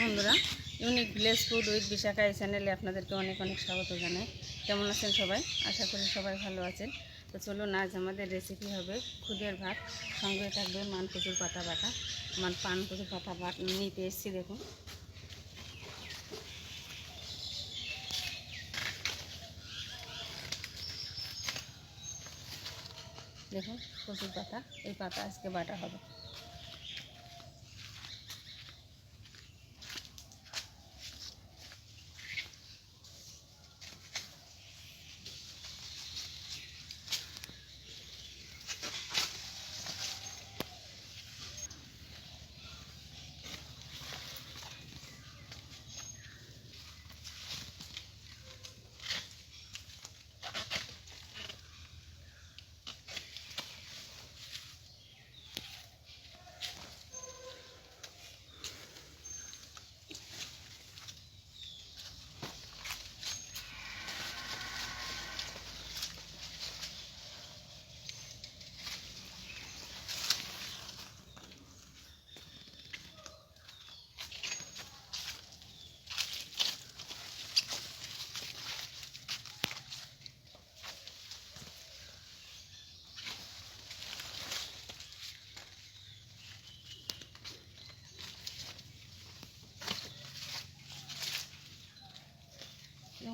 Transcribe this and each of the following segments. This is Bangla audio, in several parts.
বন্ধুরা, unique village food with Bishakha এই চ্যানেলে আপনাদেরকে অনেক অনেক স্বাগত জানাই। কেমন আছেন সবাই? আশা করি সবাই ভালো আছেন। তো চলুন, আজ আমাদের রেসিপি হবে খুদের ভাত, সঙ্গে থাকবে মান কচুর পাতা বাটা। পান কচুর পাতা বাটা নিতে এসেছি। দেখুন, দেখুন কচুর পাতা, এই পাতা আজকে বাটা হবে।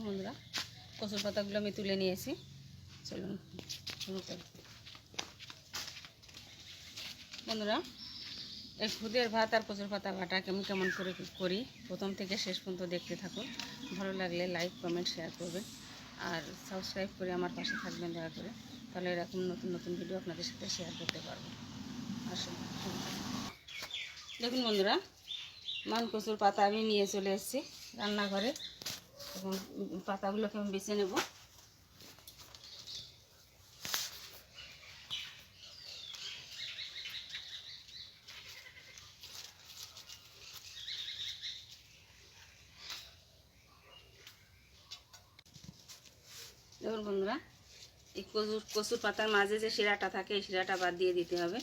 বন্ধুরা, কচুর পাতাগুলো আমি তুলে নিয়েছি। চলুন শুরু করি। বন্ধুরা, এই খুদের ভাত আর কচুর পাতা বাটা কেমন কেমন করে করি, প্রথম থেকে শেষ পর্যন্ত দেখতে থাকুন। ভালো লাগলে লাইক, কমেন্ট, শেয়ার করবেন আর সাবস্ক্রাইব করে আমার পাশে থাকবেন দয়া করে। তাহলে এরকম নতুন নতুন ভিডিও আপনাদের সাথে শেয়ার করতে পারবো। আসুন, দেখুন বন্ধুরা, মান কচুর পাতা আমি নিয়ে চলে এসেছি রান্নাঘরে। এবং পাতাগুলোকে আমি বেছে নেব। দেখুন বন্ধুরা, এই কচুর পাতার মাঝে যে শিরাটা থাকে, এই শিরাটা বাদ দিয়ে দিতে হবে।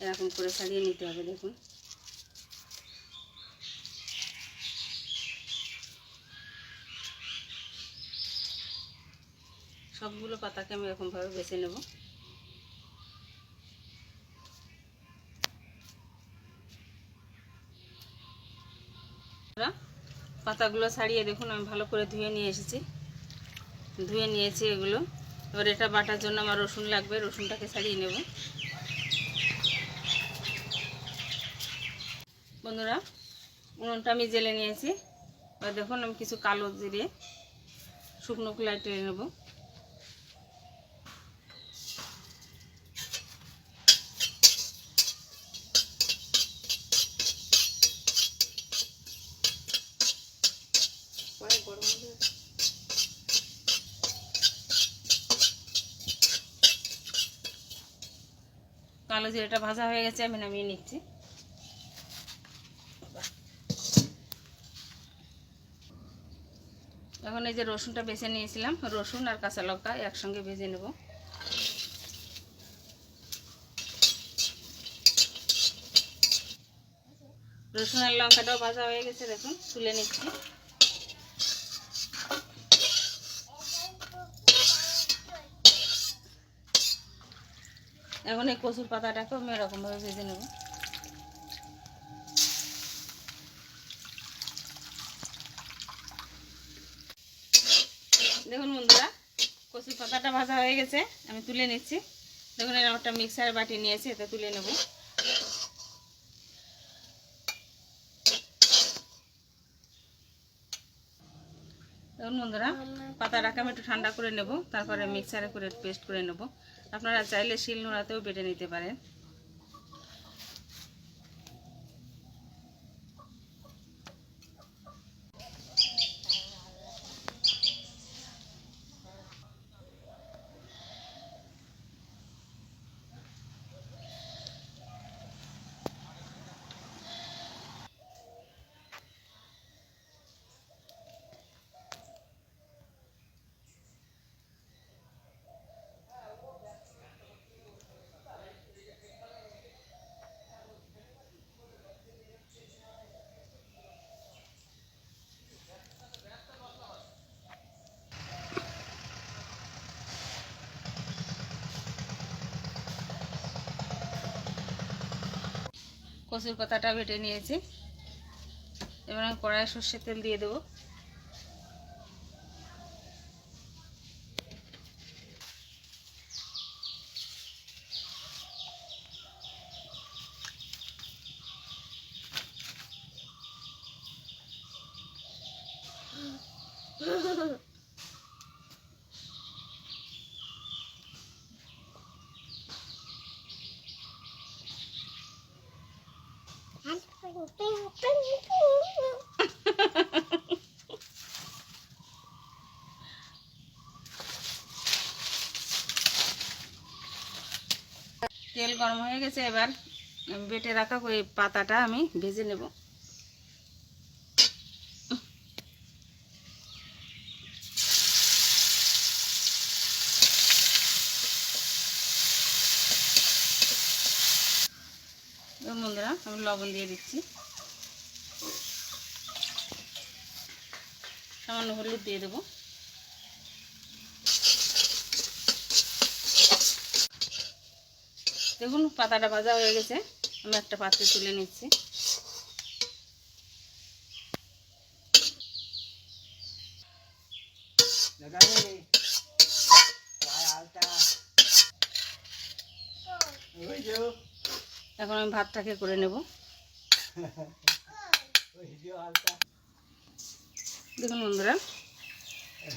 এরকম করে ছাড়িয়ে নিতে হবে। দেখুন, সবগুলো পাতাকে আমি এরকমভাবে বেছে নেব। পাতাগুলো ছাড়িয়ে দেখুন আমি ভালো করে ধুয়ে নিয়েছি এগুলো। এবার এটা বাটার জন্য আমার রসুন লাগবে, রসুনটাকে ছাড়িয়ে নেব। বন্ধুরা, উনুনটা আমি জেলে নিয়েছি। এবার দেখুন আমি কিছু কালো জিরে শুকনো খোলায় টেনে নেব। কালো জিরেটা ভাজা হয়ে গেছে, আমি নামিয়ে নিচ্ছি। এখন এই যে রসুনটা বেছে নিয়েছিলাম, রসুন আর কাঁচা লঙ্কা একসঙ্গে ভেজে নেব। রসুন আর লঙ্কাটাও ভাজা হয়ে গেছে, দেখুন তুলে নিচ্ছি। এখন এই কচুর পাতাটাকেও আমি এরকমভাবে ভেজে নেব। দেখুন বন্ধুরা, কচুর পাতাটা ভাজা হয়ে গেছে, আমি তুলে নিচ্ছি। দেখুন এরকম একটা মিক্সার বাটি নিয়েছি, এতে তুলে নেব। দেখুন বন্ধুরা, পাতাটাকে আমি একটু ঠান্ডা করে নেব, তারপরে মিক্সারে করে পেস্ট করে নেব। আপনারা চাইলে শিলনোড়াতেও বেটে নিতে পারেন। কচুর পাতাটা বেটে নিয়েছি। এবার আমি কড়াইয়ে সর্ষের তেল দিয়ে দেবো। তেল গরম হয়ে গেছে, এবার বেটে রাখা ওই পাতাটা আমি ভেজে নেব। বন্ধুরা আমি লবণ দিয়ে দিচ্ছি, সামান্য হলুদ দিয়ে দেবো। দেখুন পাতাটা ভাজা হয়ে গেছে, আমি একটা পাত্রে তুলে নিচ্ছি। এখন আমি ভাতটাকে করে নেব। দেখুন বন্ধুরা,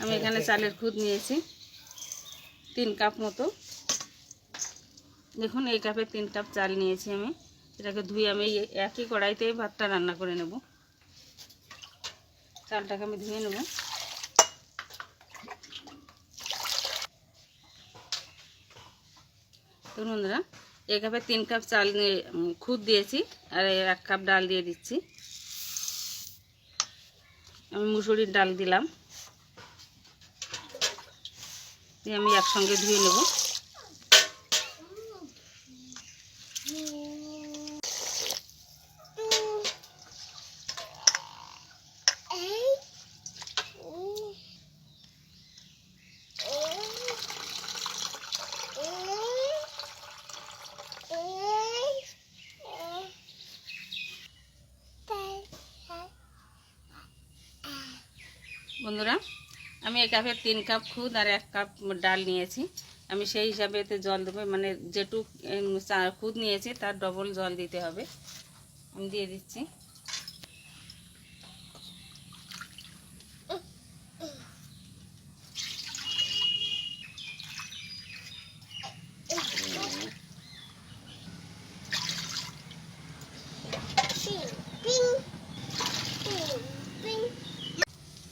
আমি এখানে চালের খুদ নিয়েছি 3 কাপ মতো। দেখুন এই কাপে 3 কাপ চাল নিয়েছি আমি। এটাকে ধুয়ে আমি একই কড়াইতে ভাতটা রান্না করে নেব। চালটাকে আমি ধুয়ে নেব। দেখুন বন্ধুরা, এই কাপে 3 কাপ চাল খুদ দিয়েছি, আর 1 কাপ ডাল দিয়ে দিচ্ছি। আমি মুসুরির ডাল দিলাম, দিয়ে আমি একসঙ্গে ধুয়ে নেব। বন্ধুরা, আমি এই কাপে 3 কাপ খুদ আর 1 কাপ ডাল নিয়েছি। আমি সেই হিসাবে এতে জল দেবো, মানে যেটুক খুদ নিয়েছি তার ডবল জল দিতে হবে। আমি দিয়ে দিচ্ছি।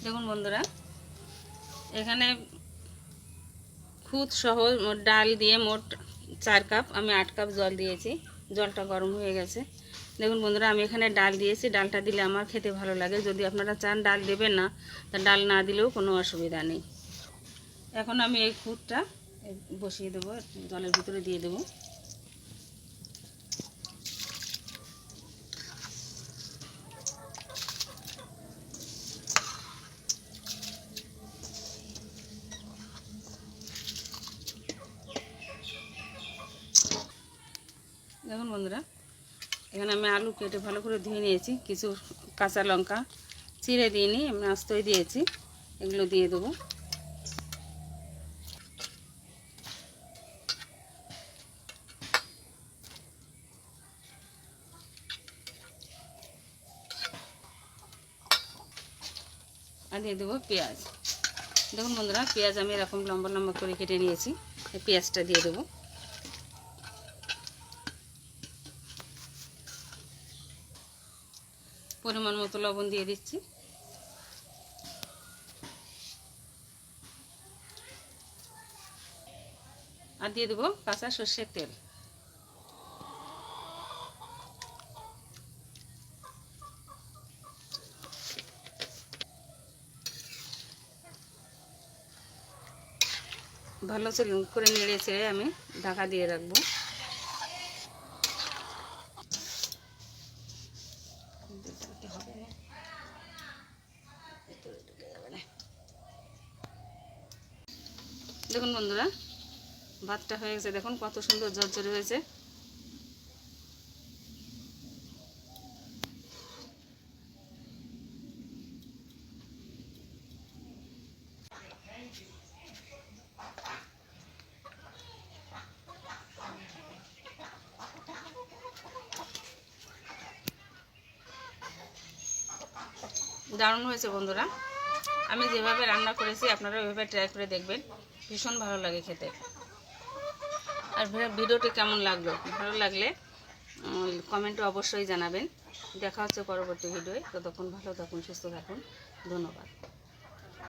দেখুন বন্ধুরা, এখানে খুদ সহ ডাল দিয়ে মোট 4 কাপ, আমি 8 কাপ জল দিয়েছি। জলটা গরম হয়ে গেছে। দেখুন বন্ধুরা, আমি এখানে ডাল দিয়েছি। ডালটা দিলে আমার খেতে ভালো লাগে। যদি আপনারা চান ডাল দেবেন না, তা ডাল না দিলেও কোনো অসুবিধা নেই। এখন আমি এই খুদটা বসিয়ে দেবো, জলের ভিতরে দিয়ে দেবো। দেখুন বন্ধুরা, এখানে আমি আলু কেটে ভালো করে ধুয়ে নিয়েছি। কিছু কাঁচা লঙ্কা চিড়ে দিইনি, আমি আস্তই দিয়েছি। এগুলো দিয়ে দেবো। আর দিয়ে দেবো পেঁয়াজ। দেখুন বন্ধুরা, পেঁয়াজ আমি এরকম লম্বা লম্বা করে কেটে নিয়েছি। এই পেঁয়াজটা দিয়ে দেবো। পরিমাণ মতো লবণ দিয়ে দিচ্ছি। আর দিয়ে দেবো কাঁচা সর্ষের তেল। ভালো করে নেড়ে চেড়ে আমি ঢাকা দিয়ে রাখবো। দেখুন বন্ধুরা, ভাতটা হয়ে গেছে। দেখুন কত সুন্দর ঝরঝরে হয়েছে। দারুণ হয়েছে বন্ধুরা। আমি যেভাবে রান্না করেছি আপনারা ওইভাবে ট্রাই করে দেখবেন, ভীষণ ভালো লাগে খেতে। আর ভিডিওটি কেমন লাগলো, ভালো লাগলে কমেন্টে অবশ্যই জানাবেন। দেখা হচ্ছে পরবর্তী ভিডিওয়ে। ততক্ষণ ভালো থাকুন, সুস্থ থাকুন। ধন্যবাদ।